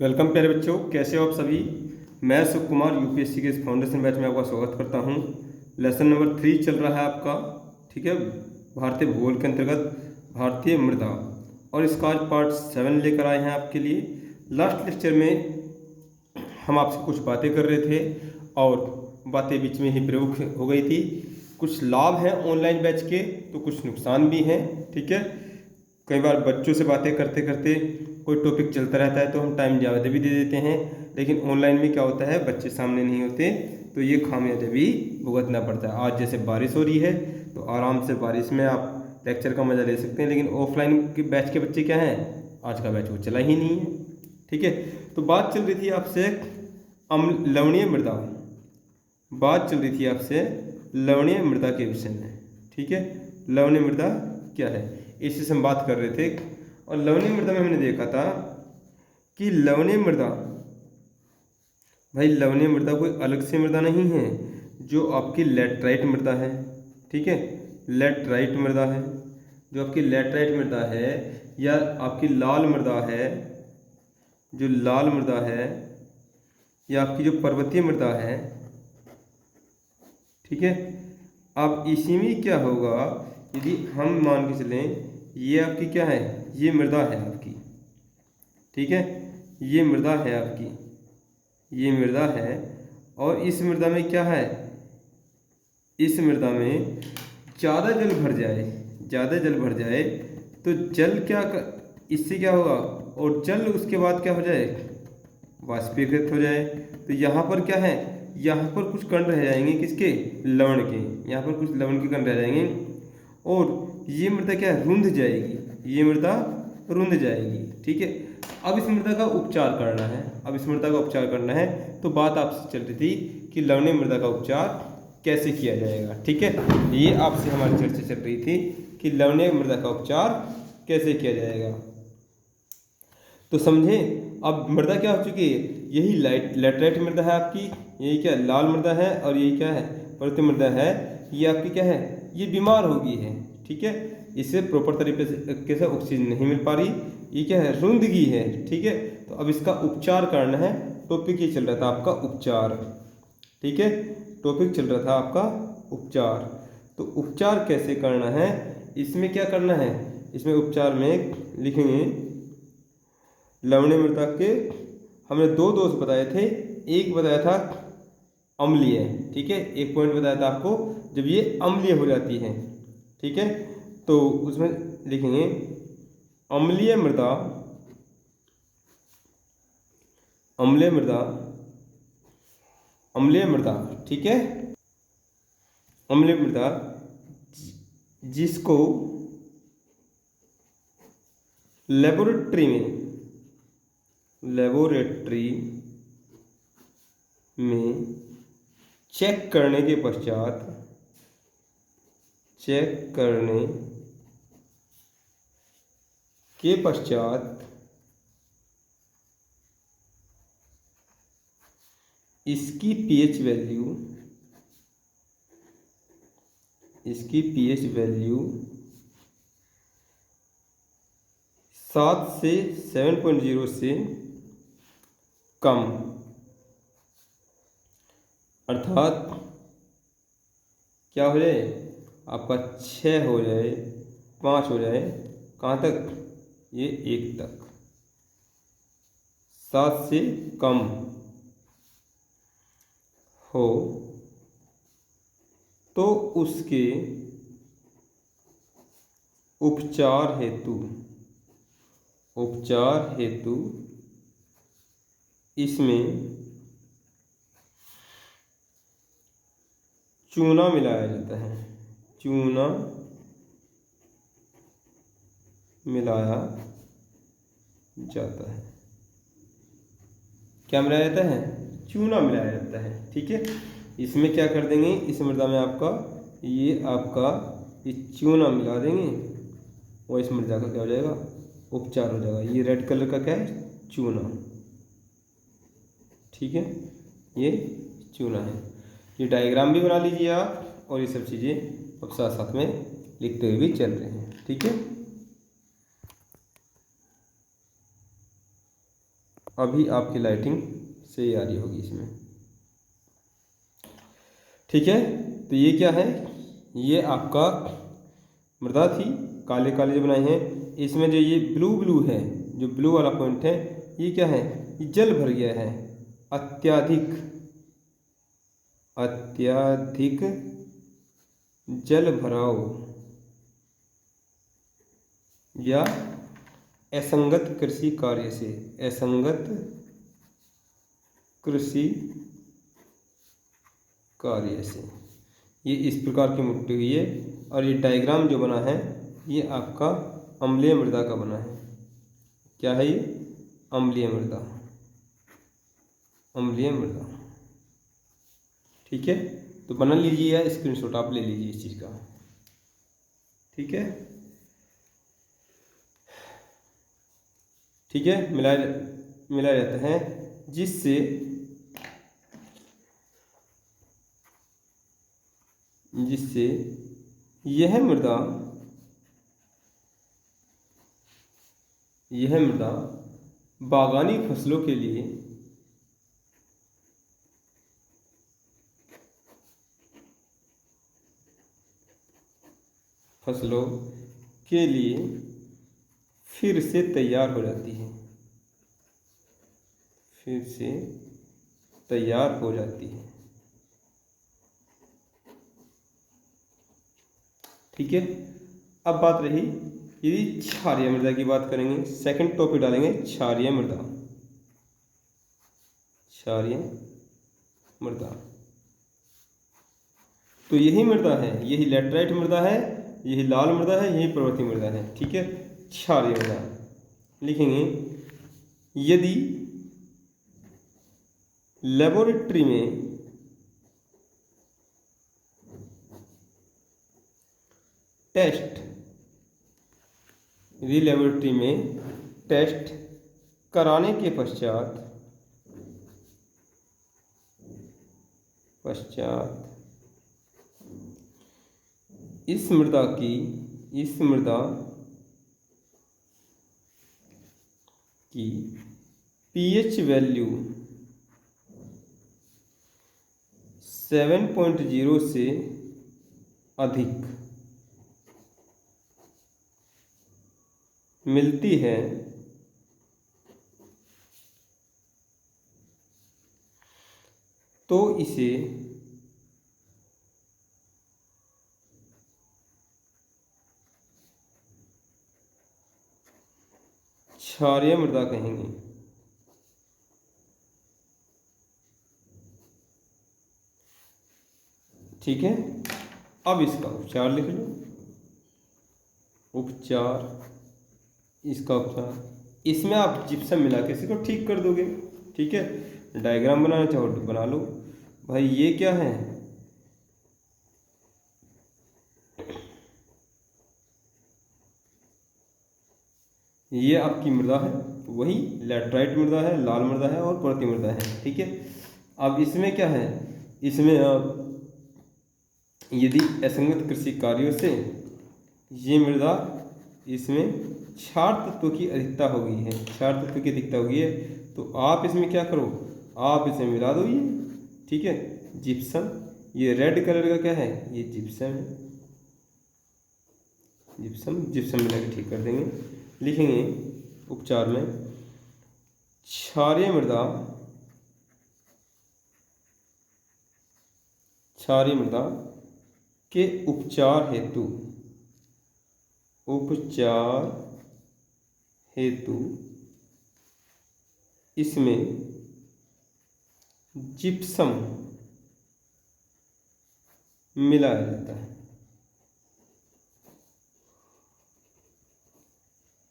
Welcome प्यारे बच्चों, कैसे हो आप सभी। मैं सुख कुमार यूपीएससी के इस फाउंडेशन बैच में आपका स्वागत करता हूं। लेसन नंबर 3 चल रहा है आपका। ठीक है, भारतीय भूगोल के अंतर्गत भारतीय मृदा, और इसका आज पार्ट 7 लेकर आए हैं आपके लिए। लास्ट लेक्चर में हम आपसे कुछ बातें कर रहे थे और बातें बीच में ही प्रयोग हो गई थी। कुछ लाभ हैं ऑनलाइन बैच के तो कुछ नुकसान भी हैं। ठीक है, कई बार बच्चों से बातें करते करते कोई टॉपिक चलता रहता है तो हम टाइम ज़्यादा भी दे देते हैं, लेकिन ऑनलाइन में क्या होता है, बच्चे सामने नहीं होते तो ये खामियाजा भी भुगतना पड़ता है। आज जैसे बारिश हो रही है तो आराम से बारिश में आप लेक्चर का मज़ा ले सकते हैं, लेकिन ऑफलाइन के बैच के बच्चे क्या हैं, आज का बैच वो चला ही नहीं है। ठीक है, तो बात चल रही थी आपसे लवणीय मृदा, बात चल रही थी आपसे लवणीय मृदा के विषय में। ठीक है, लवणीय मृदा क्या है इसी से हम बात कर रहे थे। और लवणीय मृदा में हमने देखा था कि लवणीय मृदा, भाई लवणीय मृदा कोई अलग से मृदा नहीं है, जो आपकी लैटराइट मृदा है। ठीक है, लैटराइट मृदा है, जो आपकी लैटराइट मृदा है, या आपकी लाल मृदा है, जो लाल मृदा है, या आपकी जो पर्वतीय मृदा है। ठीक है, अब इसी में क्या होगा, यदि हम मान के चलें ये आपकी क्या है, ये मृदा है आपकी। ठीक है, ये मृदा है आपकी, ये मृदा है, और इस मृदा में क्या है, इस मृदा में ज़्यादा जल भर जाए, ज़्यादा जल भर जाए तो जल इससे क्या होगा, और जल उसके बाद क्या हो जाए, वाष्पीकृत हो जाए। तो यहाँ पर क्या है, यहाँ पर कुछ कण रह जाएंगे, किसके, लवण के, यहाँ पर कुछ लवण के कण रह जाएंगे, और ये मृदा क्या है, रुंध जाएगी, ये मृदा रुंध जाएगी। ठीक है, अब इस मृदा का उपचार करना है, अब इस मृदा का उपचार करना है, तो बात आपसे चल रही थी कि लवणीय मृदा का उपचार कैसे किया जाएगा। ठीक है, ये आपसे हमारी चर्चा चल रही थी कि लवणीय मृदा का उपचार कैसे किया जाएगा। तो समझे, अब मृदा क्या हो चुकी है, यही लैटराइट मृदा है आपकी, यही क्या लाल मृदा है, और यही क्या है, पर्वतीय मृदा है। ये आपकी क्या है, ये बीमार हो गई है। ठीक है, इसे प्रॉपर तरीके से ऑक्सीजन नहीं मिल पा रही, ये क्या है, रुंध गई है। ठीक है, तो अब इसका उपचार करना है। टॉपिक ये चल रहा था आपका उपचार। ठीक है, टॉपिक चल रहा था आपका उपचार। तो उपचार कैसे करना है, इसमें क्या करना है, इसमें उपचार में लिखेंगे लवणीय मृदा के हमने दो दोष बताए थे। एक बताया था अम्लीय, ठीक है, एक पॉइंट बताया था आपको जब ये अम्लीय हो जाती है। ठीक है, तो उसमें लिखेंगे अम्लीय मृदा, अम्लीय मृदा, अम्लीय मृदा। ठीक है, अम्लीय मृदा जिसको लेबोरेटरी में चेक करने के पश्चात, चेक करने के पश्चात इसकी पीएच वैल्यू, इसकी पीएच वैल्यू 7 से 7.0 से कम, अर्थात क्या हो जाए आपका 6 हो जाए, 5 हो जाए, कहाँ तक, ये 1 तक, 7 से कम हो तो उसके उपचार हेतु, उपचार हेतु इसमें चूना मिलाया जाता है, चूना मिलाया जाता है। क्या मिलाया जाता है, चूना मिलाया जाता है। ठीक है, इसमें क्या कर देंगे, इस मृदा में आपका ये चूना मिला देंगे, और इस मृदा का क्या हो जाएगा, उपचार हो जाएगा। ये रेड कलर का क्या है, चूना। ठीक है, ये चूना है। ये डायग्राम भी बना लीजिए आप, और ये सब चीज़ें अब साथ साथ में लिखते हुए भी चल रहे हैं। ठीक है, अभी आपकी लाइटिंग सही आ रही होगी इसमें। ठीक है, तो ये क्या है, ये आपका मृदा थी, काले काले जो बनाए हैं। इसमें जो ये ब्लू ब्लू है, जो ब्लू वाला पॉइंट है, ये क्या है, ये जल भर गया है, अत्यधिक अत्यधिक जल भराव या असंगत कृषि कार्य से, असंगत कृषि कार्य से ये इस प्रकार की मिट्टी हुई है। और ये डायग्राम जो बना है ये आपका अम्लीय मृदा का बना है। क्या है ये, अम्लीय मृदा, अम्लीय मृदा। ठीक है, तो बना लीजिए या स्क्रीनशॉट आप ले लीजिए इस चीज़ का। ठीक है, ठीक है, मिलाया जाता है जिससे यह मृदा बागानी फसलों के लिए फिर से तैयार हो जाती है, फिर से तैयार हो जाती है। ठीक है, अब बात रही यदि क्षारीय मृदा की बात करेंगे, सेकंड टॉपिक डालेंगे क्षारीय मृदा। क्षारीय मृदा तो यही मृदा है, यही लैटराइट मृदा है, यही लाल मृदा है, यही पर्वतीय मृदा है। ठीक है, क्षारीय मृदा लिखेंगे यदि लेबोरेटरी में टेस्ट कराने के पश्चात इस मृदा की पीएच वैल्यू 7.0 से अधिक मिलती है तो इसे क्षारीय मृदा कहेंगे। ठीक है, अब इसका उपचार लिख लो। उपचार, इसका उपचार, इसमें आप जिप्सम मिला के इसको ठीक कर दोगे। ठीक है, डायग्राम बनाना चाहो तो बना लो। भाई ये क्या है, ये आपकी मृदा है, वही लैटराइट मृदा है, लाल मृदा है और पर्वतीय मृदा है। ठीक है, अब इसमें क्या है, इसमें आप यदि असंगत कृषि कार्यों से ये मृदा, इसमें क्षार तत्व की अधिकता हो गई है, क्षार तत्व की अधिकता हो गई है, तो आप इसमें क्या करो, आप इसमें मिला दो ये। ठीक है, जिप्सम, ये रेड कलर का क्या है, ये जिप्सम है, जिप्सम मिला के ठीक कर देंगे। लिखेंगे उपचार में क्षारीय मृदा के उपचार हेतु इसमें जिप्सम मिलाया जाता है,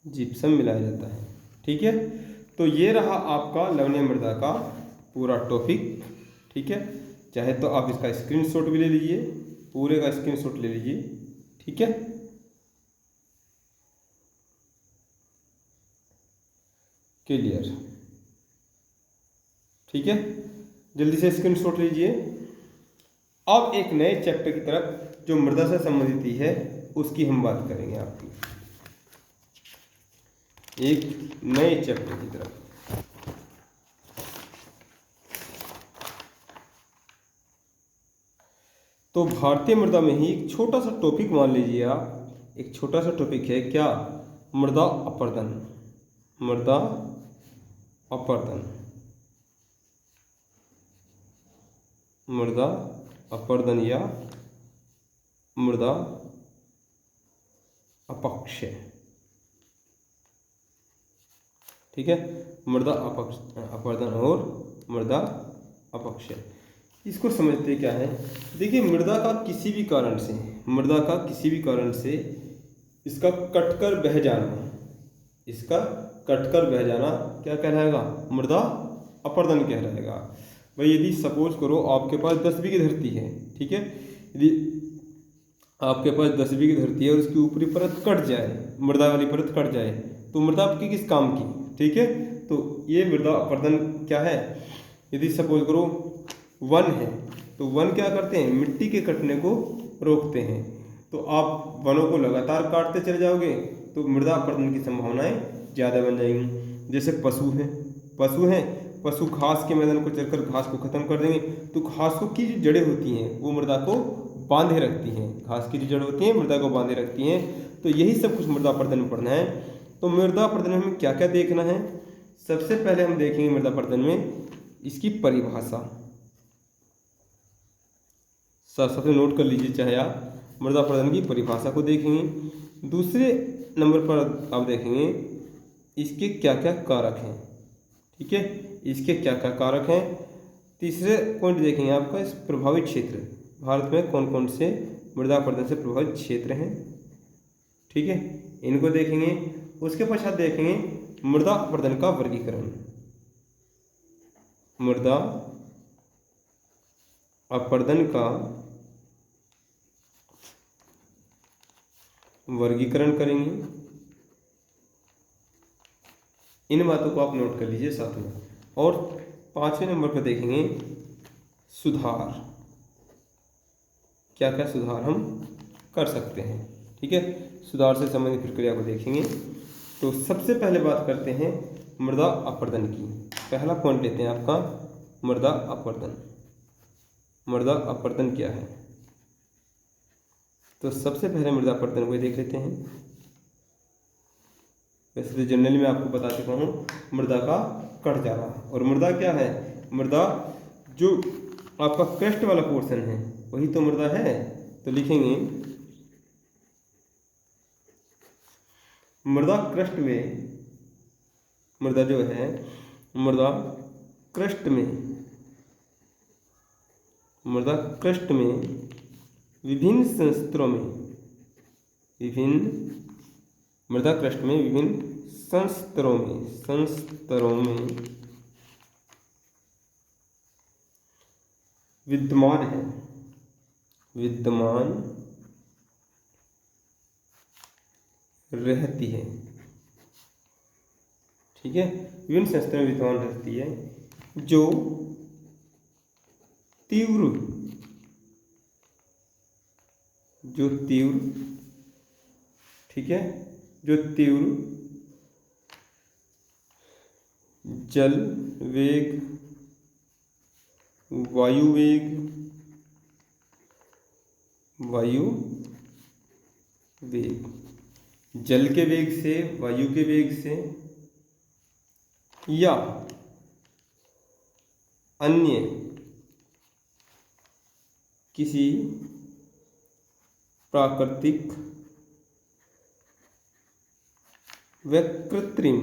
जिप्सम मिलाया जाता है। ठीक है, तो ये रहा आपका लवणीय मृदा का पूरा टॉपिक। ठीक है, चाहे तो आप इसका स्क्रीनशॉट भी ले लीजिए, पूरे का स्क्रीनशॉट ले लीजिए। ठीक है, क्लियर। ठीक है, जल्दी से स्क्रीनशॉट लीजिए। अब एक नए चैप्टर की तरफ जो मृदा से संबंधित ही है उसकी हम बात करेंगे, आपकी एक नए चैप्टर की तरफ। तो भारतीय मृदा में ही एक छोटा सा टॉपिक मान लीजिए आप, एक छोटा सा टॉपिक है क्या, मृदा अपरदन। मृदा अपरदन, मृदा अपरदन या मृदा अपक्षय, ठीक है। मृदा अपरदन और मृदा अपक्षय, इसको समझते क्या है। देखिए मृदा का किसी भी कारण से, मृदा का किसी भी कारण से इसका कटकर बह जाना, इसका कटकर बह जाना क्या कहलाएगा, मृदा अपरदन कहलाएगा। भाई यदि सपोज करो आपके पास 10 बीघी धरती है, ठीक है, यदि आपके पास 10 बीघी धरती है और उसकी ऊपरी परत कट जाए, मृदा वाली परत कट जाए, तो मृदा आपकी किस काम की, ठीक है। तो ये मृदा अपरदन क्या है। यदि सपोज करो वन है, तो वन क्या करते हैं, मिट्टी के कटने को रोकते हैं। तो आप वनों को लगातार काटते चले जाओगे तो मृदा अपरदन की संभावनाएं ज़्यादा बन जाएंगी। जैसे पशु हैं, पशु घास के मैदान को चलकर घास को खत्म कर देंगे, तो घास की जो जड़ें होती हैं वो मृदा को बांधे रखती हैं, घास की जो जड़ होती हैं मृदा को बांधे रखती हैं। तो यही सब कुछ मृदा अपरदन में पढ़ना है। तो मृदा अपरदन में हमें क्या क्या देखना है, सबसे पहले हम देखेंगे मृदा अपरदन में इसकी परिभाषा। सबसे नोट कर लीजिए चाहे आप, मृदा अपरदन की परिभाषा को देखेंगे। दूसरे नंबर पर आप देखेंगे इसके क्या क्या कारक हैं, ठीक है, इसके क्या क्या कारक हैं। तीसरे पॉइंट देखेंगे आपका इस प्रभावित क्षेत्र, भारत में कौन कौन से मृदा अपरदन से प्रभावित क्षेत्र हैं, ठीक है, इनको देखेंगे। उसके पश्चात देखेंगे मृदा अपरदन का वर्गीकरण। मृदा अपरदन का वर्गीकरण करेंगे। इन बातों को आप नोट कर लीजिए साथ में। और 5वें नंबर पर देखेंगे सुधार, क्या क्या सुधार हम कर सकते हैं, ठीक है, सुधार से संबंधित प्रक्रिया को देखेंगे। तो सबसे पहले बात करते हैं मृदा अपरदन की। पहला पॉइंट लेते हैं आपका मृदा अपरदन। मृदा अपरदन क्या है, तो सबसे पहले मृदा अपरदन को देख लेते हैं। वैसे तो जनरली मैं आपको बता चुका हूँ मृदा का कट जाना। और मृदा क्या है, मृदा जो आपका क्रस्ट वाला पोर्शन है वही तो मृदा है। तो लिखेंगे मृदा क्रस्ट में, मृदा जो है मृदा क्रस्ट में, मृदा क्रस्ट में विभिन्न संस्तरों में, विभिन्न मृदा क्रस्ट में विभिन्न संस्तरों में विद्यमान है, विद्यमान रहती है, ठीक है, विभिन्न संस्तरों में विद्यमान रहती है, जो तीव्र ठीक है, जो तीव्र जल वेग, वायु वेग, जल के वेग से, वायु के वेग से या अन्य किसी प्राकृतिक व कृत्रिम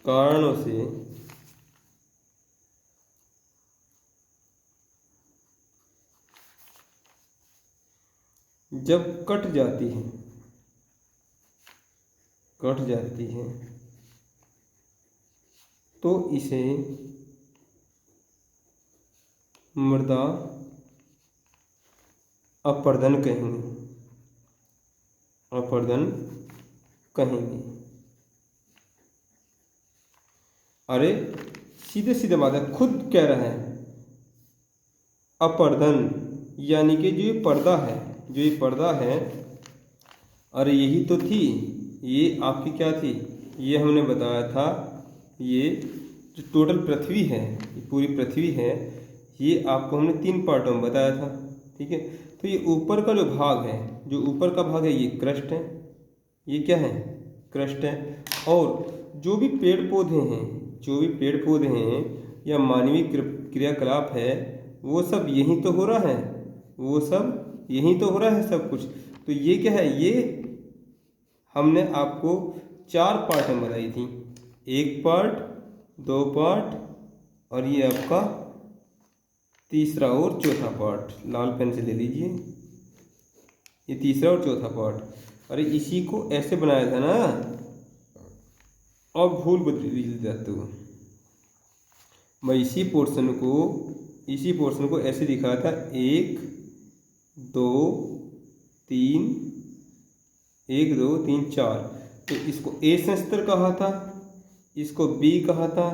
कारणों से जब कट जाती है तो इसे मृदा अपरदन कहेंगे। अरे सीधे सीधे बात है, खुद कह रहा है अपरदन, यानी कि जो ये पर्दा है, अरे यही तो थी, ये आपकी क्या थी, ये हमने बताया था ये जो टोटल पृथ्वी है, ये पूरी पृथ्वी है, ये आपको हमने 3 पार्टों में बताया था। ठीक है, तो ये ऊपर का जो भाग है, जो ऊपर का भाग है ये क्रस्ट है, ये क्या है, क्रस्ट है। और जो भी पेड़ पौधे हैं, जो भी पेड़ पौधे हैं या मानवीय क्रियाकलाप है, वो सब यहीं तो हो रहा है, वो सब यहीं तो हो रहा है सब कुछ। तो ये क्या है, ये हमने आपको 4 पार्ट में बताई थी, 1 पार्ट, 2 पार्ट और ये आपका तीसरा और चौथा पार्ट। लाल पेन से ले लीजिए, ये तीसरा और चौथा पार्ट। अरे इसी को ऐसे बनाया था ना, अब भूल बदल जाते हो। मैं इसी पोर्शन को ऐसे दिखाया था, 1 2 3, 1 2 3 4। तो इसको ए संस्तर कहा था, इसको बी कहा था,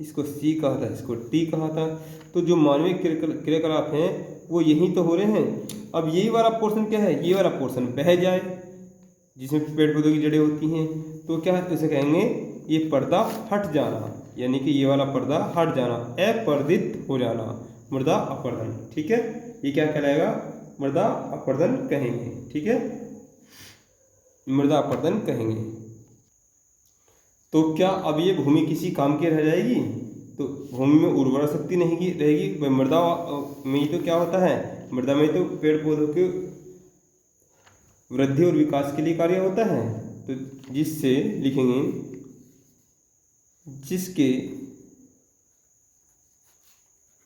इसको सी कहा था, इसको टी कहा था। तो जो मानवीय क्रियाकलाप हैं वो यही तो हो रहे हैं। अब यही वाला पोर्शन क्या है, ये वाला पोर्शन बह जाए, जिसमें पेड़ पौधों की जड़ें होती हैं, तो क्या है, तो इसे कहेंगे ये पर्दा हट जाना, यानी कि ये वाला पर्दा हट जाना, अपर्दित हो जाना, मृदा अपर्दन। ठीक है, ये क्या कहलाएगा, मृदा अपर्दन कहेंगे। ठीक है, मृदा अपर्दन कहेंगे। तो क्या अब ये भूमि किसी काम की रह जाएगी, तो भूमि में उर्वरा शक्ति नहीं की रहेगी। भाई मृदा में ही तो क्या होता है, मृदा में तो पेड़ पौधों के वृद्धि और विकास के लिए कार्य होता है। तो जिससे लिखेंगे, जिसके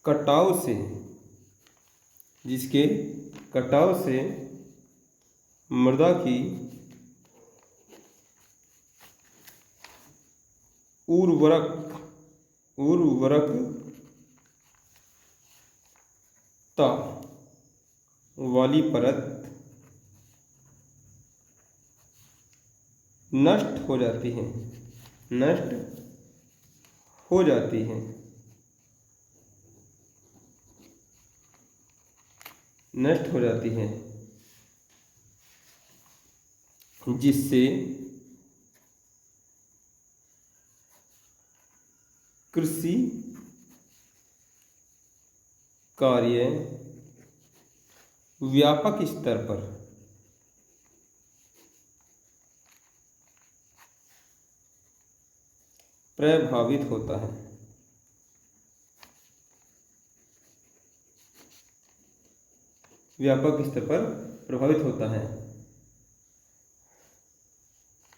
कटाव से मृदा की उर्वरकता वाली परत नष्ट हो जाती है, नष्ट हो जाती है, नष्ट हो जाती है, जिससे कृषि कार्य व्यापक स्तर पर प्रभावित होता है। व्यापक स्तर पर प्रभावित होता है।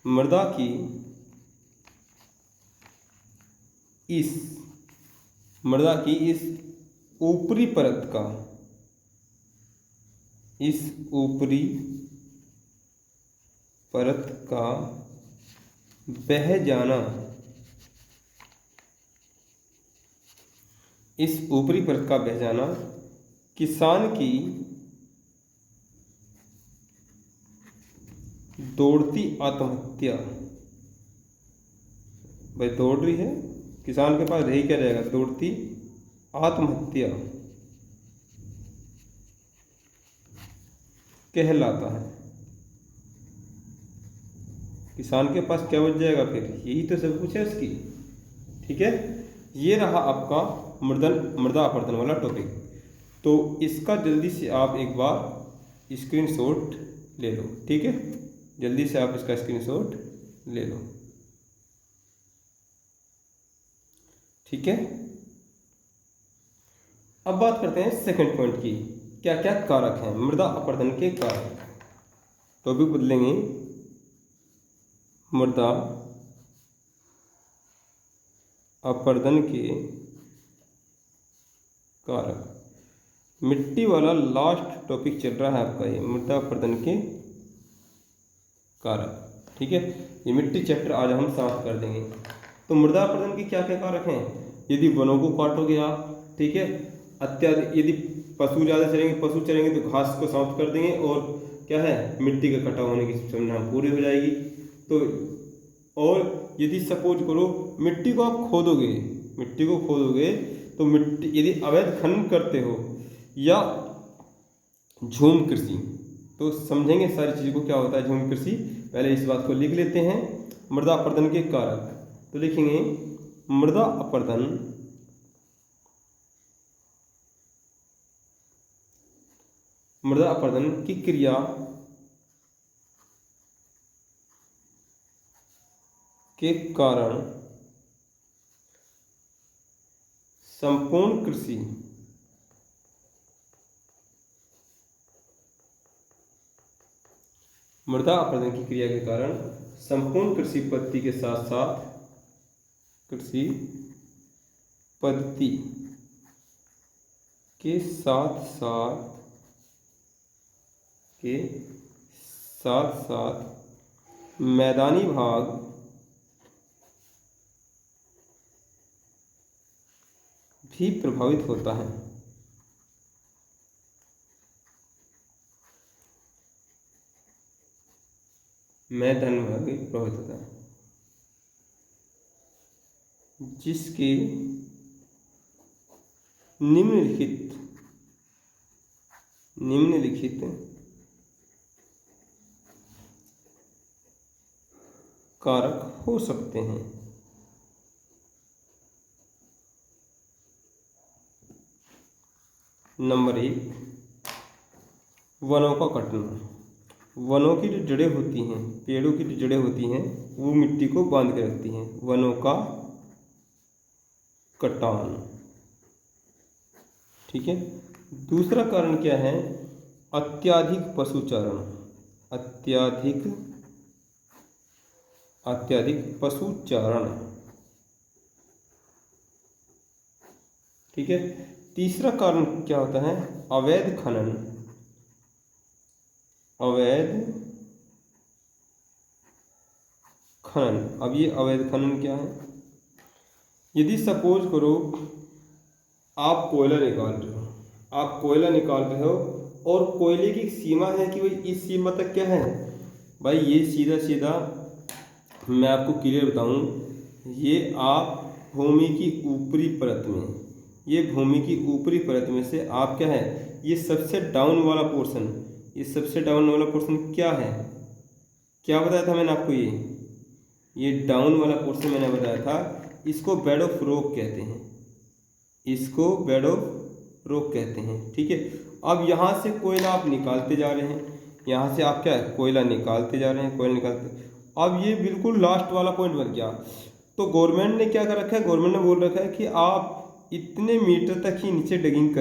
मृदा की इस ऊपरी परत का, इस ऊपरी परत का बह जाना, इस ऊपरी परत का बह जाना किसान की दौड़ती आत्महत्या, भाई दौड़ रही है, किसान के पास रही क्या जाएगा, दौड़ती आत्महत्या कहलाता है। किसान के पास क्या बच जाएगा फिर, यही तो सब कुछ है इसकी। ठीक है, ये रहा आपका मृदा अपर्दन वाला टॉपिक। तो इसका जल्दी से आप एक बार स्क्रीनशॉट ले लो। ठीक है, जल्दी से आप इसका स्क्रीनशॉट ले लो। ठीक है, अब बात करते हैं सेकंड पॉइंट की, क्या क्या कारक हैं मृदा अपर्दन के कारक। टॉपिक बदलेंगे, मृदा अपर्दन के कारक। मिट्टी वाला लास्ट टॉपिक चल रहा है आपका, ये मृदा अपर्दन के कारक। ठीक है, ये मिट्टी चैप्टर आज हम समाप्त कर देंगे। तो मृदा अपर्दन के क्या क्या कारक हैं, यदि वनों को काटोगे आप, ठीक है, अत्याधिक यदि पशु ज़्यादा चलेंगे तो घास को समाप्त कर देंगे, और क्या है, मिट्टी का कटाव होने की संभावना पूरी हो जाएगी। तो और यदि सपोज करो मिट्टी को आप खोदोगे, तो मिट्टी यदि अवैध खनन करते हो या झूम कृषि, तो समझेंगे सारी चीज़ों को क्या होता है झूम कृषि। पहले इस बात को लिख लेते हैं, मृदा अपर्दन के कारक। तो लिखेंगे मृदा अपरदन की क्रिया के कारण संपूर्ण कृषि मृदा अपरदन की क्रिया के कारण संपूर्ण कृषि पद्धति के साथ साथ कृषि पद्धति के साथ साथ मैदानी भाग भी प्रभावित होता है। मैदानी भाग भी प्रभावित होता है, जिसके निम्नलिखित कारक हो सकते हैं। नंबर 1, वनों का कटना। वनों की जो जड़ें होती हैं, पेड़ों की जो जड़ें होती हैं, वो मिट्टी को बांध के रखती हैं। वनों का कटान, ठीक है। दूसरा कारण क्या है? अत्याधिक पशुचारण। अत्याधिक पशुचारण, ठीक है। तीसरा कारण क्या होता है? अवैध खनन। अब ये अवैध खनन क्या है? यदि सपोज करो आप कोयला निकाल रहे हो और कोयले की सीमा है कि भाई इस सीमा तक क्या है भाई, ये सीधा मैं आपको क्लियर बताऊं, ये आप भूमि की ऊपरी परत में से आप क्या है, ये सबसे डाउन वाला पोर्शन क्या है? क्या बताया था मैंने आपको? ये डाउन वाला पोर्शन मैंने बताया था, इसको बेड ऑफ रॉक कहते हैं, ठीक है। अब यहाँ से कोयला आप निकालते जा रहे हैं, कोयला निकालते। अब ये बिल्कुल लास्ट वाला पॉइंट बन गया। तो गवर्नमेंट ने क्या कर रखा है? गवर्नमेंट ने बोल रखा है कि आप इतने मीटर तक ही नीचे डगिंग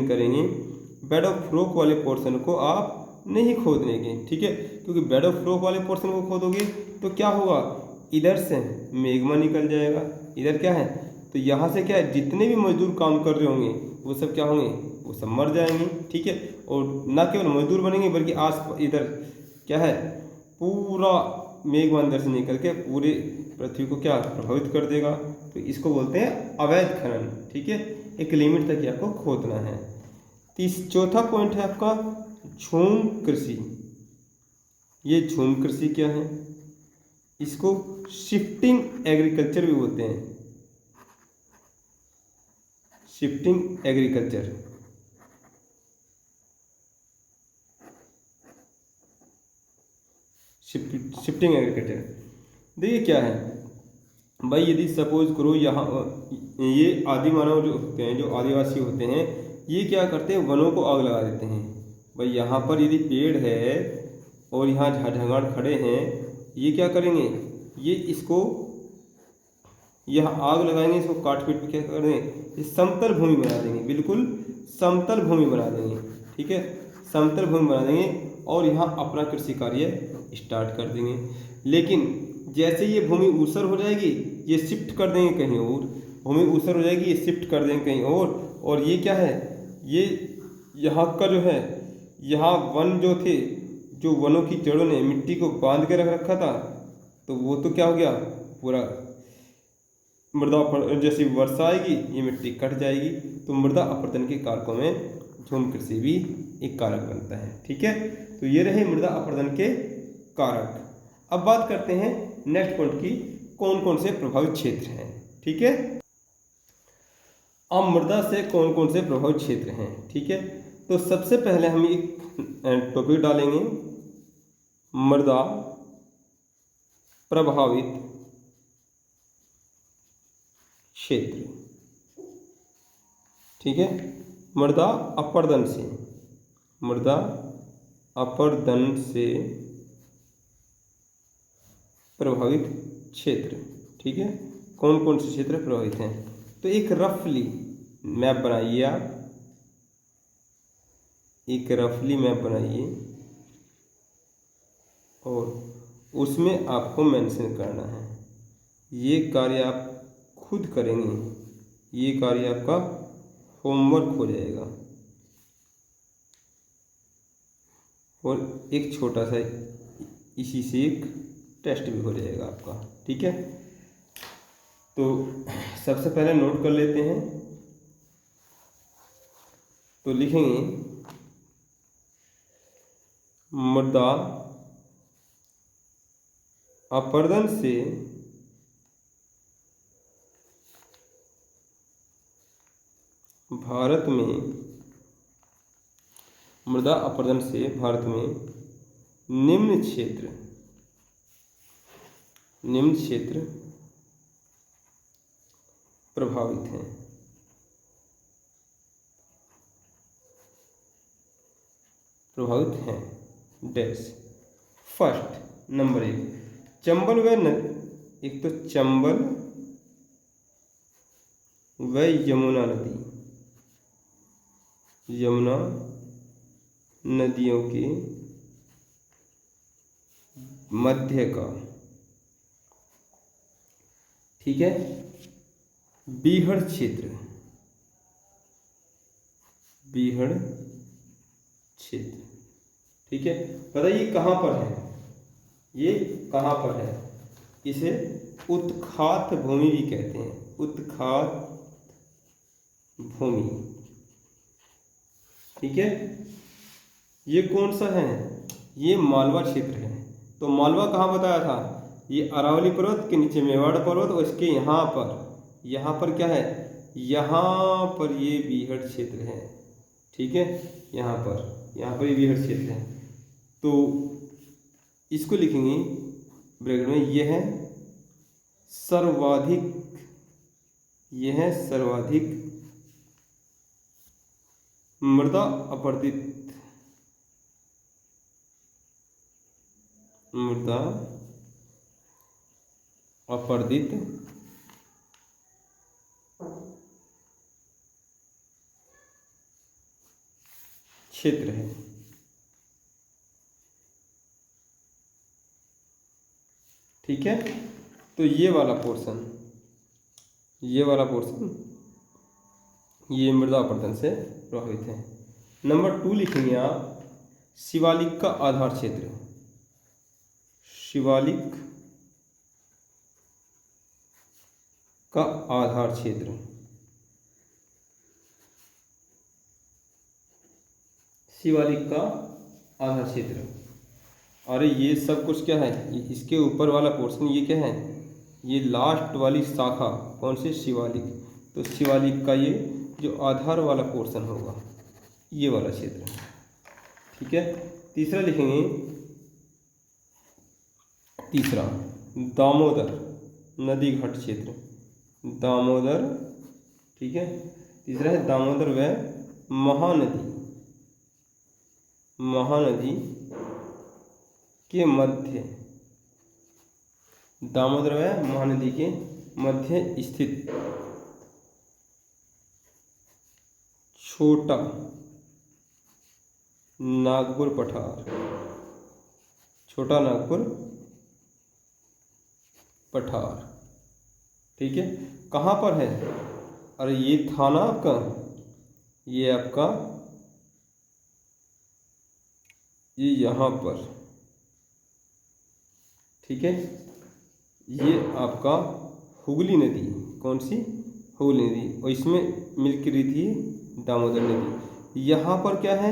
करेंगे, बेड ऑफ रॉक वाले पोर्शन को आप नहीं खोद लेंगे, ठीक है। क्योंकि बेड ऑफ रॉक वाले पोर्शन को खोदोगे तो क्या होगा, इधर से मेग्मा निकल जाएगा, इधर क्या है, तो यहाँ से क्या है, जितने भी मजदूर काम कर रहे होंगे वो सब क्या होंगे, वो सब मर जाएंगे, ठीक है। और ना केवल मजदूर बनेंगे बल्कि इधर क्या है, पूरा मेघ अंदर से निकल के पूरे पृथ्वी को क्या प्रभावित कर देगा। तो इसको बोलते हैं अवैध खनन, ठीक है। एक लिमिट तक आपको खोदना है। चौथा पॉइंट है आपका झूम कृषि। ये झूम कृषि क्या है? इसको शिफ्टिंग एग्रीकल्चर भी बोलते हैं। शिफ्टिंग एग्रीकल्चर, देखिए क्या है भाई, यदि सपोज करो यहाँ ये आदि मानव जो होते हैं, जो आदिवासी होते हैं, ये क्या करते हैं, वनों को आग लगा देते हैं। भाई यहाँ पर यदि पेड़ है और यहाँ झाड़झंगाड़ खड़े हैं, ये क्या करेंगे, ये इसको यहाँ आग लगाएंगे, इसको काट पीट के क्या करेंगे, इस समतल भूमि बना देंगे, बिल्कुल समतल भूमि बना देंगे, ठीक है। समतल भूमि बना देंगे और यहाँ अपना कृषि कार्य स्टार्ट कर देंगे। लेकिन जैसे ये भूमि ऊसर हो जाएगी, ये शिफ्ट कर देंगे कहीं और, भूमि ऊसर हो जाएगी, ये शिफ्ट कर देंगे कहीं और ये क्या है, ये यहाँ का जो है, यहाँ वन जो थे, जो वनों की जड़ों ने मिट्टी को बांध के रख रखा था, तो वो तो क्या हो गया, पूरा मृदा, जैसी वर्षा आएगी ये मिट्टी कट जाएगी। तो मृदा अपरदन के कारकों में झूम कृषि भी एक कारक बनता है, ठीक है। तो ये रहे मृदा अपरदन के कारक। अब बात करते हैं नेक्स्ट पॉइंट की, कौन कौन से प्रभावित क्षेत्र हैं, ठीक है। अब मृदा से कौन कौन से प्रभावित क्षेत्र हैं, ठीक है। तो सबसे पहले हम एक टॉपिक डालेंगे, मृदा प्रभावित क्षेत्र। ठीक है, मृदा अपरदन से, मृदा अपरदन से प्रभावित क्षेत्र। ठीक है, कौन कौन से क्षेत्र प्रभावित हैं? तो एक रफली मैप बनाइए आप, एक रफली मैप बनाइए और उसमें आपको मेंशन करना है। ये कार्य आप खुद करेंगे, ये कार्य आपका होमवर्क हो जाएगा और एक छोटा सा इसी से एक टेस्ट भी हो जाएगा आपका। ठीक है, तो सबसे पहले नोट कर लेते हैं। तो लिखेंगे मृदा अपरदन से भारत में, मृदा अपरदन से भारत में निम्न क्षेत्र प्रभावित हैं। प्रभावित हैं डैश। फर्स्ट नंबर 1 चंबल व एक तो चंबल व यमुना नदी, यमुना नदियों के मध्य का। ठीक है, बीहड़ क्षेत्र, बीहड़ क्षेत्र। ठीक है, बताइए कहाँ पर है, ये कहाँ पर है? इसे उत्खात भूमि भी कहते हैं, उत्खात भूमि। ठीक है, ये कौन सा है? ये मालवा क्षेत्र है। तो मालवा कहाँ बताया था? ये अरावली पर्वत के नीचे मेवाड़ पर्वत और इसके यहाँ पर क्या है? यहाँ पर ये बीहड़ क्षेत्र है। ठीक है, यहाँ पर ये बीहड़ क्षेत्र है। तो इसको लिखेंगे ब्रैकेट में, यह है सर्वाधिक, यह है सर्वाधिक मृदा अपरदित, मृदा अपरदित क्षेत्र है। ठीक है, तो ये वाला पोर्शन, ये मृदा अपरदन से प्रभावित है। नंबर 2 लिखेंगे आप शिवालिक का आधार क्षेत्र, शिवालिक का आधार क्षेत्र। शिवालिक का आधार क्षेत्र, अरे ये सब कुछ क्या है? इसके ऊपर वाला पोर्शन ये क्या है? ये लास्ट वाली शाखा कौन सी? शिवालिक। तो शिवालिक का ये जो आधार वाला पोर्शन होगा, ये वाला क्षेत्र। ठीक है, तीसरा लिखेंगे, तीसरा दामोदर नदी घाट क्षेत्र, दामोदर। ठीक है, तीसरा है दामोदर व महानदी, महानदी के मध्य, दामोदर व महानदी के मध्य स्थित छोटा नागपुर पठार, छोटा नागपुर पठार। ठीक है, कहाँ पर है? अरे ये थाना आपका, ये आपका ये यहाँ पर। ठीक है, ये आपका हुगली नदी, कौन सी? हुगली नदी, और इसमें मिल रही थी दामोदर नदी। यहाँ पर क्या है?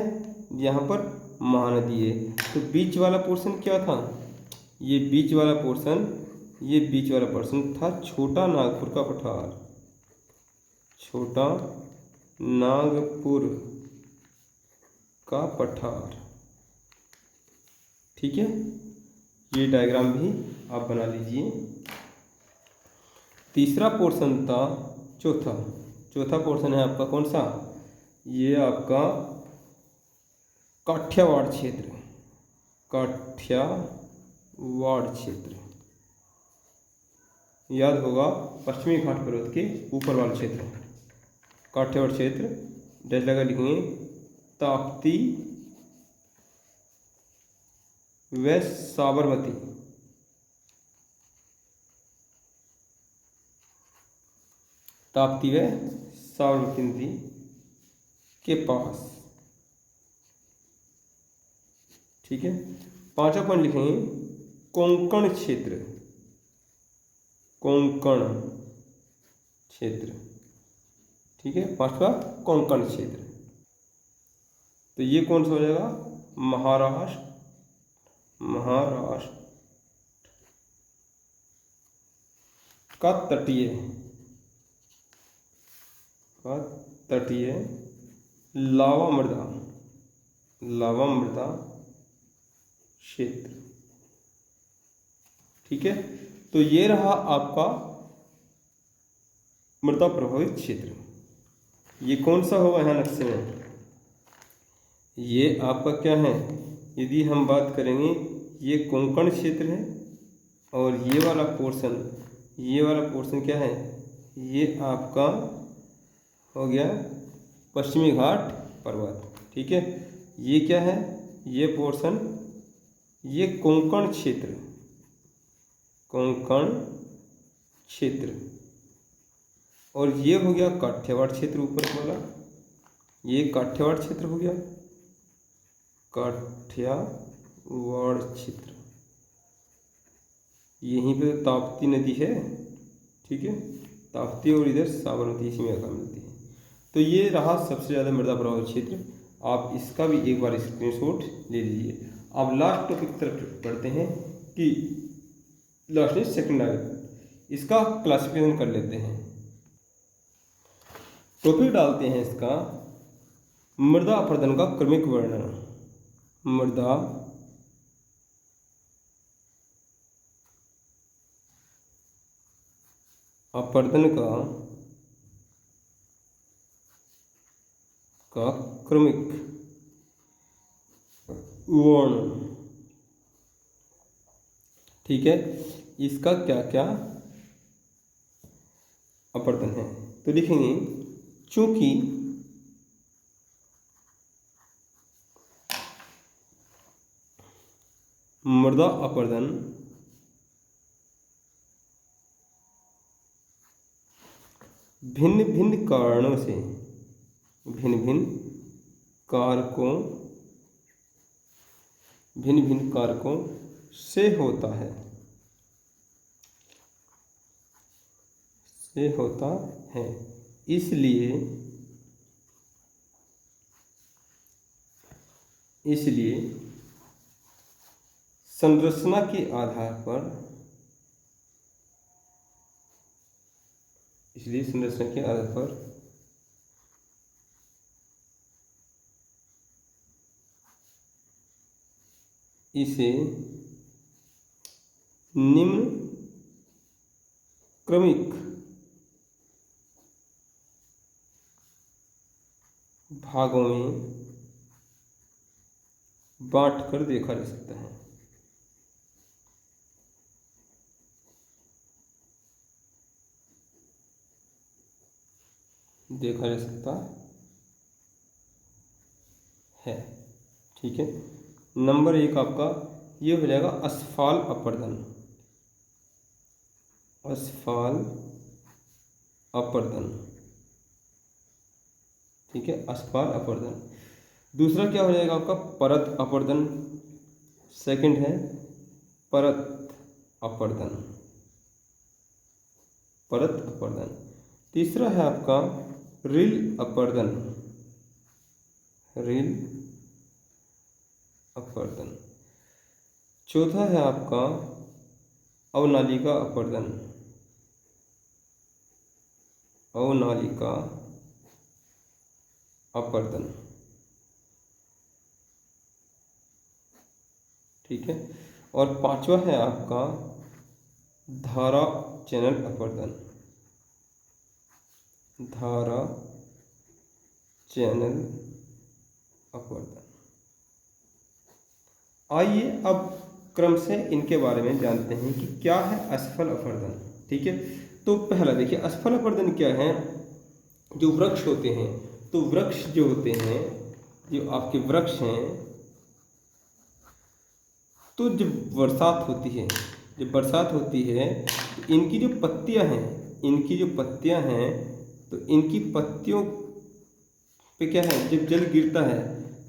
यहाँ पर महानदी है। तो बीच वाला पोर्शन क्या था? ये बीच वाला पोर्शन था छोटा नागपुर का पठार, छोटा नागपुर का पठार। ठीक है, ये डायग्राम भी आप बना लीजिए। तीसरा पोर्शन था चौथा चौथा पोर्शन है आपका कौन सा, ये आपका काठियावाड़ क्षेत्र, काठियावाड़ क्षेत्र याद होगा, पश्चिमी घाट पर्वत के ऊपर वाला क्षेत्र, काठियावाड़ क्षेत्र। डैश लगा लिखेंगे ताप्ती व साबरमती, ताप्ती व साबरमती नदी के पास, ठीक है। पांचवा पॉइंट लिखेंगे कोंकण क्षेत्र, कोंकण क्षेत्र, ठीक है। पांचवा कोंकण क्षेत्र, तो ये कौन सा हो जाएगा, महाराष्ट्र, महाराष्ट्र का तटीय, का तटीय लावा मृदा, लावा मृदा क्षेत्र, ठीक है। तो ये रहा आपका मृदा प्रभावित क्षेत्र। ये कौन सा होगा यहाँ नक्शे में, ये आपका क्या है, यदि हम बात करेंगे ये कोंकण क्षेत्र है, और ये वाला पोर्शन, ये वाला पोर्शन क्या है, ये आपका हो गया पश्चिमी घाट पर्वत, ठीक है। ये क्या है, ये पोर्शन, ये कोंकण क्षेत्र, कोंकण क्षेत्र, और ये हो गया काठियावाड़ क्षेत्र ऊपर वाला, ये काठियावाड़ क्षेत्र हो गया, काठियावाड़ क्षेत्र। यहीं पे ताप्ती नदी है, ठीक है, ताप्ती, और इधर साबरमती इसी में आकर मिलती है। तो ये रहा सबसे ज़्यादा मृदा प्रभावित क्षेत्र। आप इसका भी एक बार स्क्रीनशॉट ले लीजिए। अब लास्ट टॉपिक की तरफ बढ़ते हैं कि लास्ट में सेकंड आइटम, इसका क्लासिफिकेशन कर लेते हैं। टॉपिक डालते हैं इसका, मृदा अपरदन का क्रमिक वर्णन, मृदा अपरदन का क्रमिक वर्णन, ठीक है। इसका क्या क्या अपरदन है, तो लिखेंगे चूंकि मृदा अपरदन भिन्न भिन्न कारणों से, भिन्न भिन्न कारकों, भिन्न भिन्न कारकों से होता है, से होता है। इसलिए संरचना के आधार पर, इसलिए संरचना के आधार पर इसे निम्न क्रमिक भागों में बांटकर देखा जा सकता है। देखा जा सकता है, ठीक है। नंबर एक आपका ये हो जाएगा असफाल अपरदन, असफाल अपरदन, ठीक है, असफाल अपरदन। दूसरा क्या हो जाएगा आपका परत अपरदन, सेकंड है परत अपरदन, परत अपरदन। तीसरा है आपका रिल अपरदन, रिल अपरदन। चौथा है आपका अवनालिका अपरदन, अवनालिका अपरदन, ठीक है। और पांचवा है आपका धारा चैनल अपरदन, धारा चैनल अपवर्तन। आइए अब क्रम से इनके बारे में जानते हैं कि क्या है असफल अपवर्तन। ठीक है, तो पहला देखिए असफल अपवर्तन क्या है। जो वृक्ष होते हैं, तो वृक्ष जो होते हैं, जो आपके वृक्ष हैं, तो जब बरसात होती है, तो इनकी जो पत्तियां हैं, तो इनकी पत्तियों पे क्या है, जब जल गिरता है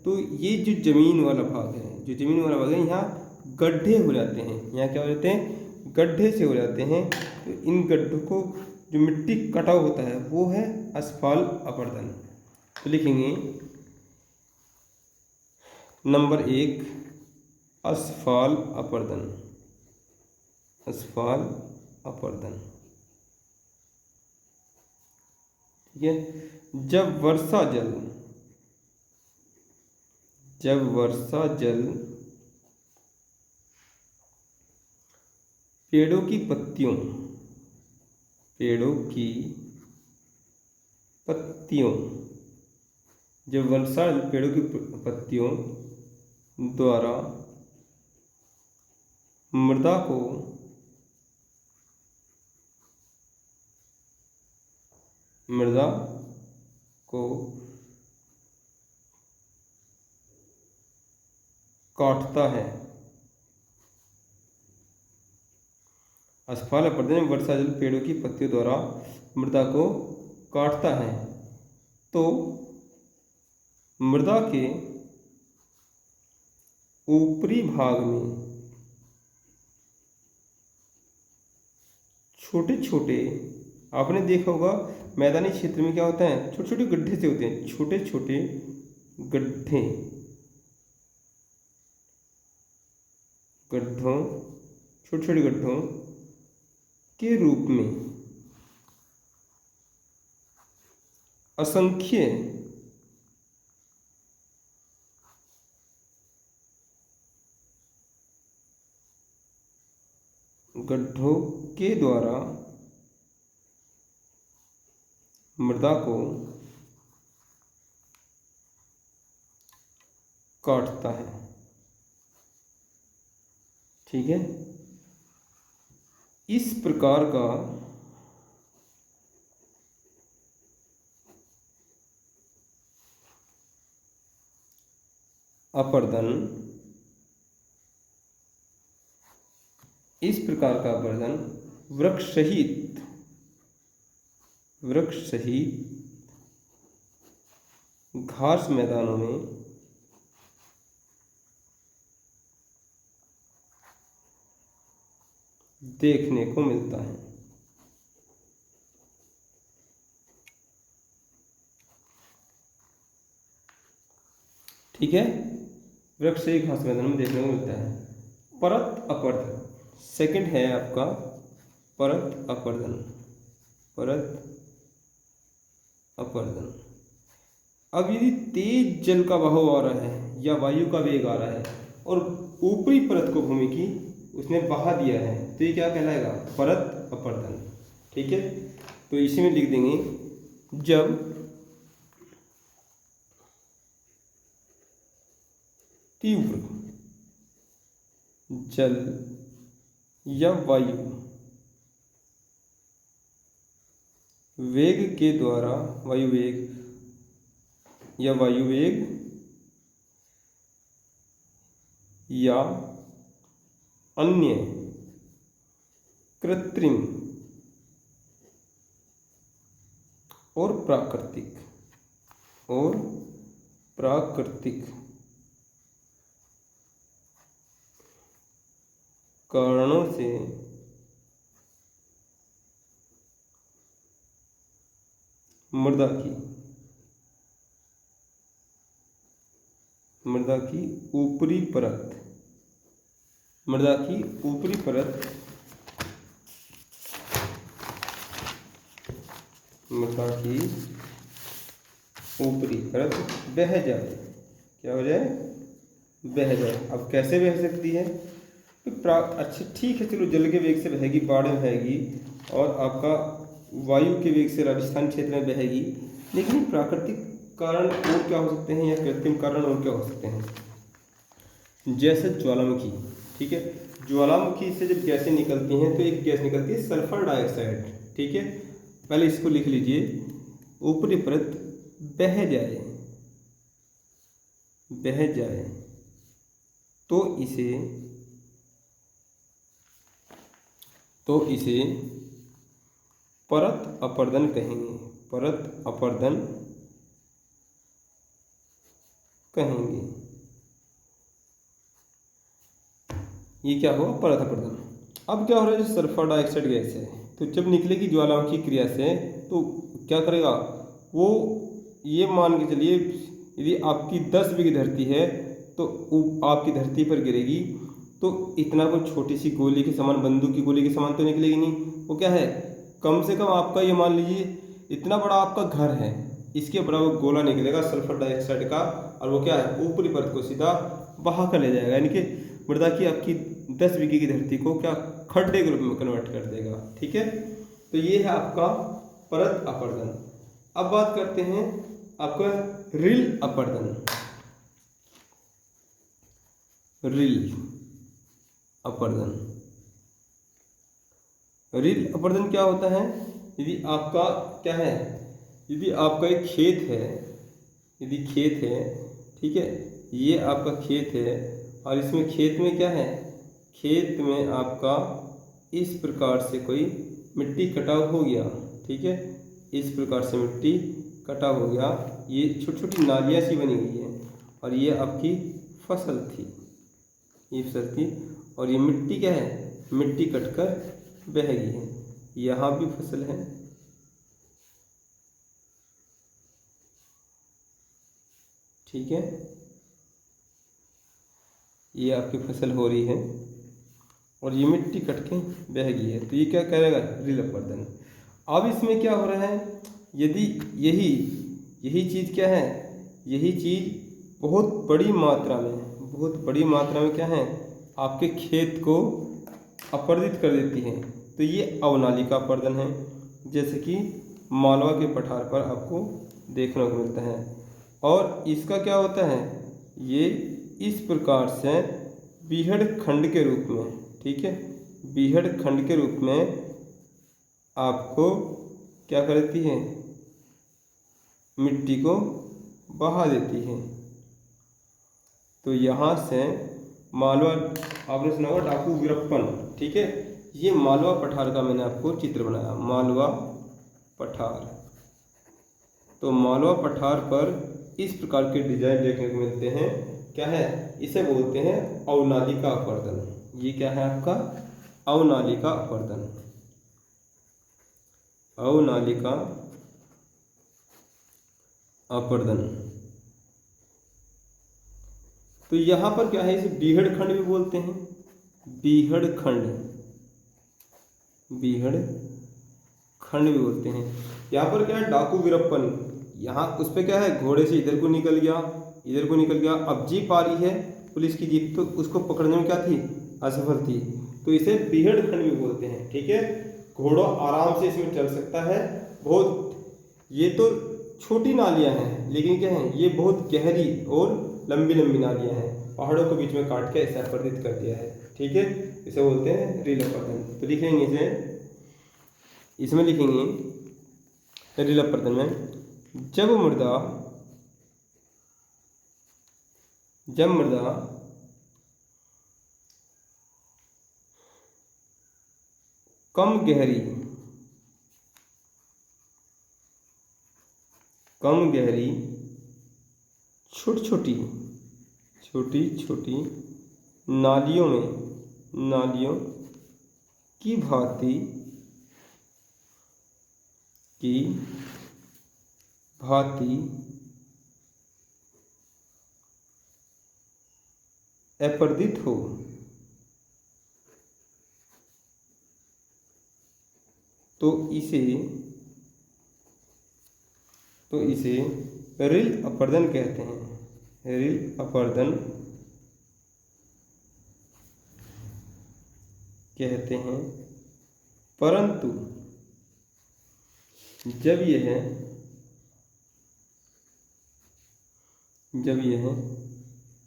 तो ये जो जमीन वाला भाग है, यहाँ गड्ढे हो जाते हैं। यहाँ क्या हो जाते हैं, गड्ढे से हो जाते हैं। तो इन गड्ढों को जो मिट्टी कटाव होता है वो है असफल अपवर्तन। तो लिखेंगे नंबर 1 असफल अपवर्तन। ठीक है, जब वर्षा जल पेड़ों की पत्तियों जब वर्षा जल पेड़ों की पत्तियों द्वारा मृदा को काटता है। असफल अपवर्तन में वर्षा जल पेड़ों की पत्तियों द्वारा मृदा को काटता है, तो मृदा के ऊपरी भाग में छोटे छोटे, आपने देखा होगा मैदानी क्षेत्र में क्या होता है, छोटे छोटे गड्ढे से होते हैं, छोटे छोटे गड्ढों के रूप में असंख्य गड्ढों के द्वारा मृदा को काटता है। ठीक है, इस प्रकार का अपवर्तन वृक्ष सहित घास मैदानों में देखने को मिलता है। ठीक है, वृक्ष सहित घास मैदानों में देखने को मिलता है। परत अपवर्तन सेकंड है आपका परत अपवर्तन। अब यदि तेज जल का बहाव आ रहा है या वायु का वेग आ रहा है और ऊपरी परत को भूमि की उसने बहा दिया है, तो ये क्या कहलाएगा, परत अपवर्तन। ठीक है, तो इसी में लिख देंगे जब तीव्र जल या वायु वेग के द्वारा वायु वेग या अन्य कृत्रिम और प्राकृतिक कारणों से मृदा की ऊपरी परत बह जाए। क्या हो जाए, बह जाए। अब कैसे बह सकती है, तो अच्छा ठीक है, चलो जल के वेग से बहेगी, बाढ़ में बहेगी और आपका वायु के वेग से राजस्थान क्षेत्र में बहेगी। लेकिन प्राकृतिक कारण और क्या हो सकते हैं या कृत्रिम कारण और क्या हो सकते हैं, जैसे ज्वालामुखी। ठीक है, ज्वालामुखी से जब गैसें निकलती हैं तो एक गैस निकलती है सल्फर डाइऑक्साइड। ठीक है, पहले इसको लिख लीजिए, ऊपरी परत बह जाए, बह जाए तो इसे परत अपरदन कहेंगे, परत अपरदन कहेंगे। ये क्या हुआ, परत अपरदन। अब क्या हो रहा है, जो सल्फर डाइऑक्साइड गैस है तो जब निकलेगी ज्वालामुखी क्रिया से तो क्या करेगा वो, ये मान के चलिए यदि आपकी 10 बीघी धरती है तो आपकी धरती पर गिरेगी तो इतना कोई छोटी सी गोली के समान, बंदूक की गोली के समान तो निकलेगी नहीं। वो क्या है, कम से कम आपका ये मान लीजिए इतना बड़ा आपका घर है, इसके बराबर गोला निकलेगा सल्फर डाइऑक्साइड का, और वो क्या है ऊपरी परत को सीधा बहा कर ले जाएगा, यानी कि मृदा की आपकी 10 बीघे की धरती को क्या खड्डे के रूप में कन्वर्ट कर देगा। ठीक है, तो ये है आपका परत अपरदन। अब बात करते हैं आपका रिल अपरदन। रिल अपरदन, रिल अपरदन क्या होता है, यदि आपका क्या है, यदि आपका एक खेत है, यदि खेत है, ठीक है, ये आपका खेत है और इसमें खेत में क्या है, खेत में आपका इस प्रकार से कोई मिट्टी कटाव हो गया। ठीक है, इस प्रकार से मिट्टी कटाव हो गया, ये छोटी छोटी नालियाँ सी बनी हुई है और ये आपकी फसल थी, ये फसल थी और ये मिट्टी क्या है, मिट्टी कटकर बह गई है। यहाँ भी फसल है, ठीक है, ये आपकी फसल हो रही है और ये मिट्टी कट के बह गई है, तो ये क्या करेगा, रिल अपरदन। अब इसमें क्या हो रहा है, यदि यही चीज़ क्या है, यही चीज़ बहुत बड़ी मात्रा में, बहुत बड़ी मात्रा में क्या है, आपके खेत को अपरदित कर देती है, तो ये अवनालिका अपरदन है, जैसे कि मालवा के पठार पर आपको देखने को मिलता है। और इसका क्या होता है, ये इस प्रकार से बीहड़ खंड के रूप में, ठीक है, बीहड़ खंड के रूप में आपको क्या करती है, मिट्टी को बहा देती है। तो यहाँ से मालवा, आपने सुना होगा डाकू वीरप्पन, ठीक है, ये मालवा पठार का मैंने आपको चित्र बनाया, मालवा पठार। तो मालवा पठार पर इस प्रकार के डिजाइन देखने को मिलते हैं, क्या है, इसे बोलते हैं अवनालिका अपरदन। ये क्या है आपका, अवनालिका अपरदन, अवनालिका अपरदन। तो यहाँ पर क्या है, इसे बीहड़ खंड भी बोलते हैं, बीहड़ खंड, बीहड़ खंड भी बोलते हैं। यहाँ पर क्या है, डाकू वीरप्पन, यहाँ उस पर क्या है, घोड़े से इधर को निकल गया, इधर को निकल गया, अब जीप आ रही है, पुलिस की जीप, तो उसको पकड़ने में क्या थी, असफल थी, तो इसे बीहड़ खंड भी बोलते हैं। ठीक है, घोड़ा आराम से इसमें चल सकता है, बहुत, ये तो छोटी नालियाँ हैं लेकिन क्या है, ये बहुत गहरी और लंबी लंबी नालियाँ हैं, पहाड़ों को बीच में काट के ऐसा अपरदित कर दिया है। ठीक है, इसे बोलते हैं रिल अपरदन। तो लिख लेंगे इसे, इसमें लिखेंगे रिल अपरदन में, जब मृदा कम गहरी छोटी छोटी नालियों की भांति अपरदित हो, तो इसे रिल अपरदन कहते हैं, रिल अपरदन कहते हैं। परंतु जब यह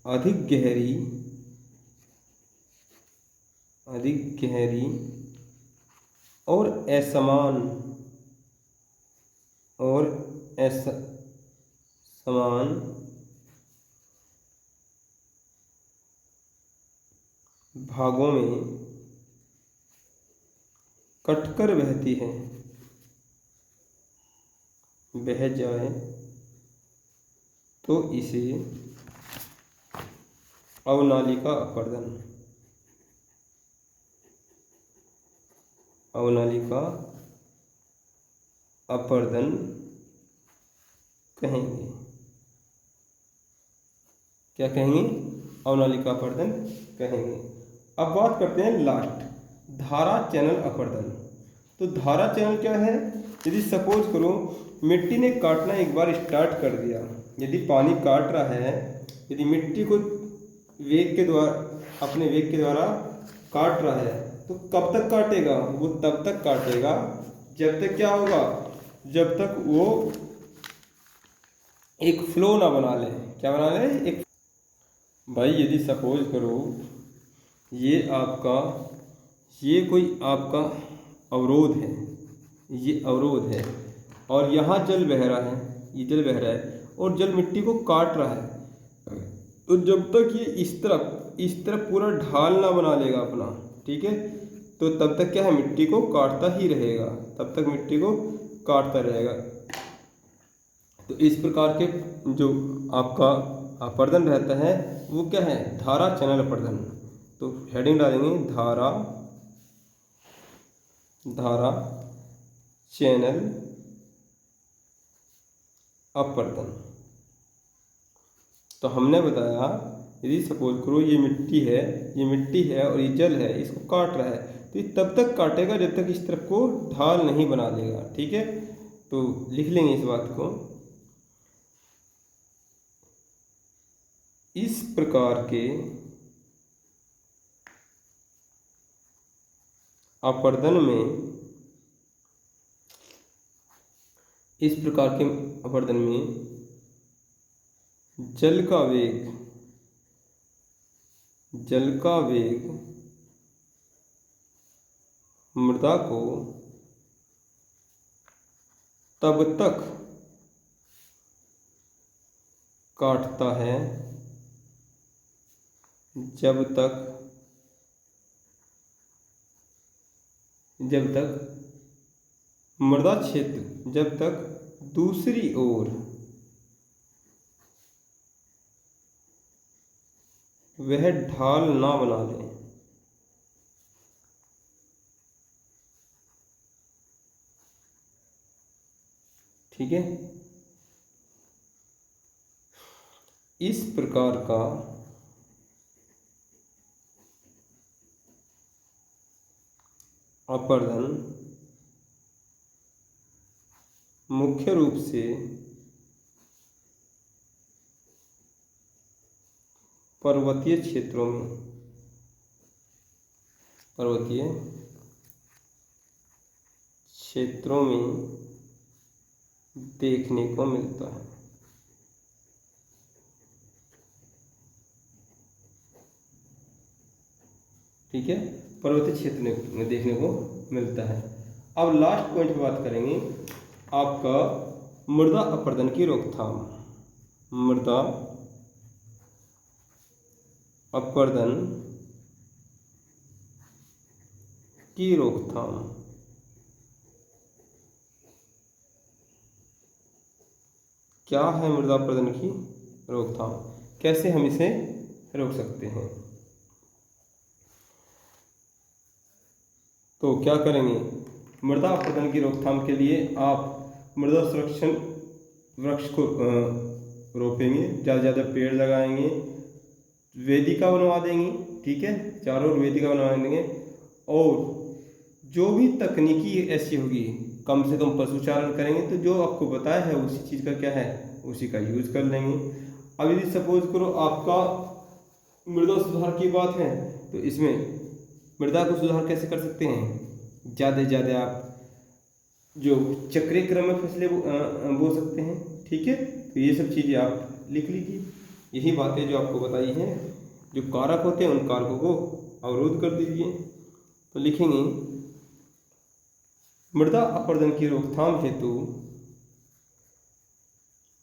अधिक गहरी और असमान भागों में कटकर बहती है, बह जाए तो इसे अवनालिका अपरदन कहेंगे। क्या कहेंगे? अवनालिका अपरदन कहेंगे। अब बात करते हैं लास्ट, धारा चैनल अपरदन। तो धारा चैनल क्या है? यदि सपोज करो मिट्टी ने काटना एक बार स्टार्ट कर दिया, यदि पानी काट रहा है, यदि मिट्टी को अपने वेग के द्वारा काट रहा है, तो कब तक काटेगा? वो तब तक काटेगा जब तक क्या होगा? जब तक वो एक फ्लो ना बना ले। क्या बना ले? एक। भाई यदि सपोज करो ये कोई आपका अवरोध है, ये अवरोध है और यहाँ जल बह रहा है, ये जल बह रहा है और जल मिट्टी को काट रहा है, तो जब तक ये इस तरफ पूरा ढाल ना बना लेगा अपना, ठीक है, तो तब तक क्या है? मिट्टी को काटता ही रहेगा, तब तक मिट्टी को काटता रहेगा। तो इस प्रकार के जो आपका अपरदन रहता है वो क्या है? धारा चैनल अपरदन। तो हेडिंग डालेंगे धारा चैनल अपरदन। तो हमने बताया यदि सपोज करो ये मिट्टी है और ये जल है, इसको काट रहा है, तो ये तब तक काटेगा जब तक इस तरफ को ढाल नहीं बना लेगा, ठीक है। तो लिख लेंगे इस बात को। इस प्रकार के अपरदन में जल का वेग मृदा को तब तक काटता है जब तक मृदा क्षेत्र, जब तक दूसरी ओर वह ढाल ना बना ले। ठीक है। इस प्रकार का अपरदन मुख्य रूप से पर्वतीय क्षेत्रों में देखने को मिलता है। ठीक है, पर्वतीय क्षेत्र में देखने को मिलता है। अब लास्ट पॉइंट पे बात करेंगे आपका मृदा अपरदन की रोकथाम। मृदा अपरदन की रोकथाम। क्या है मृदा अपरदन की रोकथाम? कैसे हम इसे रोक सकते हैं? तो क्या करेंगे? मृदा अपरदन की रोकथाम के लिए आप मृदा संरक्षण वृक्ष को रोपेंगे, ज़्यादा से ज़्यादा पेड़ लगाएंगे, वेदिका बनवा देंगे। ठीक है, चारों ओर वेदिका बनवा देंगे। और जो भी तकनीकी ऐसी होगी, कम से कम पशुचारण करेंगे, तो जो आपको बताया है उसी चीज़ का क्या है, उसी का यूज कर लेंगे। अब यदि सपोज करो आपका मृदा सुधार की बात है, तो इसमें मृदा को सुधार कैसे कर सकते हैं? ज़्यादा से ज़्यादा आप जो चक्रीय क्रम में फसलें बो सकते हैं। ठीक है, तो ये सब चीज़ें आप लिख लीजिए। यही बातें जो आपको बताई हैं, जो कारक होते हैं उन कारकों को अवरोध कर दीजिए। तो लिखेंगे मृदा अपरदन की रोकथाम हेतु,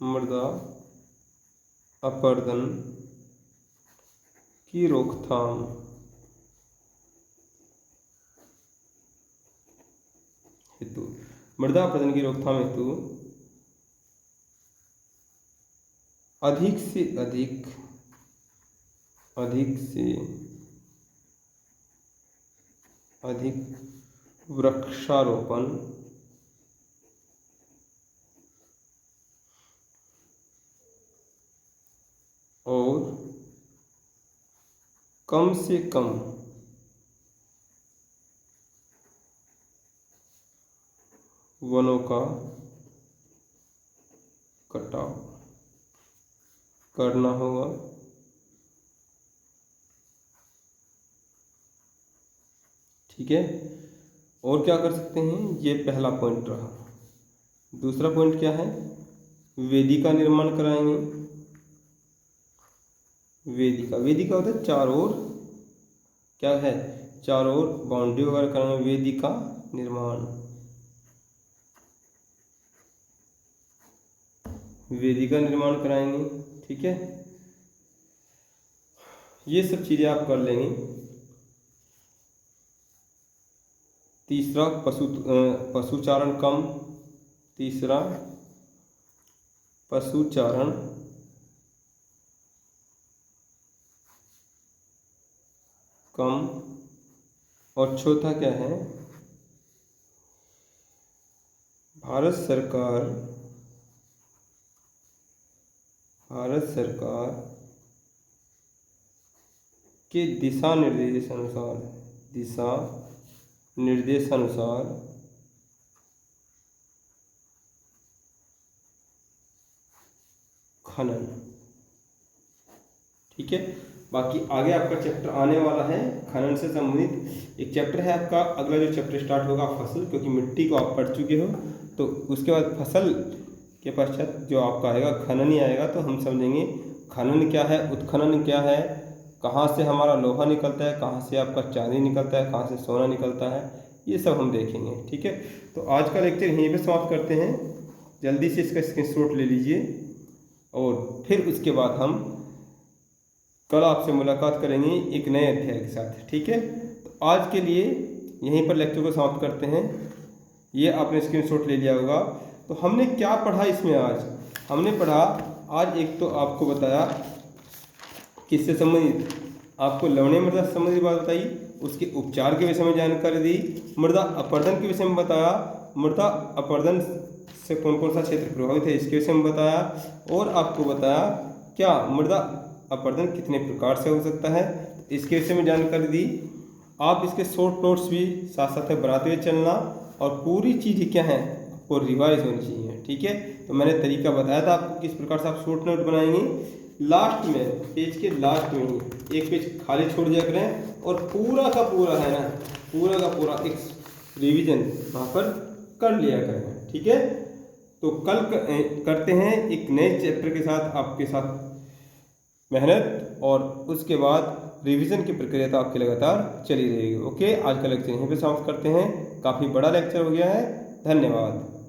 मृदा अपरदन की रोकथाम हेतु, मृदा अपरदन की रोकथाम हेतु अधिक से अधिक वृक्षारोपण और कम से कम वनों का कटाव करना होगा। ठीक है, और क्या कर सकते हैं, ये पहला पॉइंट रहा। दूसरा पॉइंट क्या है, वेदिका निर्माण कराएंगे। वेदिका होता है चारों ओर, क्या है, चारों ओर बाउंड्री वगैरह कराएंगे, वेदिका निर्माण, वेदिका निर्माण कराएंगे। ठीक है, ये सब चीज़ें आप कर लेंगे। तीसरा पशुचारण कम, तीसरा पशुचारण कम, और चौथा क्या है, भारत सरकार के दिशा निर्देशानुसार खनन। ठीक है, बाकी आगे आपका चैप्टर आने वाला है खनन से संबंधित एक चैप्टर है आपका। अगला जो चैप्टर स्टार्ट होगा फसल, क्योंकि मिट्टी को आप पढ़ चुके हो, तो उसके बाद फसल के पश्चात जो आपका आएगा खनन ही आएगा। तो हम समझेंगे खनन क्या है, उत्खनन क्या है, कहाँ से हमारा लोहा निकलता है, कहाँ से आपका चांदी निकलता है, कहाँ से सोना निकलता है, ये सब हम देखेंगे। ठीक है, तो आज का लेक्चर यहीं पे समाप्त करते हैं। जल्दी से इसका स्क्रीनशॉट ले लीजिए, और फिर उसके बाद हम कल आपसे मुलाकात करेंगे एक नए अध्याय के साथ। ठीक है, तो आज के लिए यहीं पर लेक्चर को समाप्त करते हैं। ये आपने स्क्रीनशॉट ले लिया होगा। तो हमने क्या पढ़ा इसमें, आज हमने पढ़ा, आज एक तो आपको बताया किससे संबंधित, आपको लवणीय मृदा से संबंधित बात बताई, उसके उपचार के विषय में जानकारी दी, मृदा अपरदन के विषय में बताया, मृदा अपरदन से कौन कौन सा क्षेत्र प्रभावित है इसके विषय में बताया, और आपको बताया क्या मृदा अपरदन कितने प्रकार से हो सकता है, इसके विषय में जानकारी दी। आप इसके शॉर्ट नोट्स भी साथ साथ में बनाते हुए चलना, और पूरी चीज़ें क्या है आपको रिवाइज होनी चाहिए। ठीक है, तो मैंने तरीका बताया था आपको किस प्रकार से आप शॉर्ट नोट बनाएंगे। लास्ट में, पेज के लास्ट में ही एक पेज खाली छोड़ दिया करें, और पूरा का पूरा है ना, पूरा का पूरा एक रिवीजन वहाँ पर कर लिया करें। ठीक है, तो कल करते हैं एक नए चैप्टर के साथ आपके साथ मेहनत, और उसके बाद रिवीजन की प्रक्रिया तो आपकी लगातार चली रहेगी। ओके, आज का लेक्चर यहीं पे समाप्त करते हैं। काफ़ी बड़ा लेक्चर हो गया है। धन्यवाद।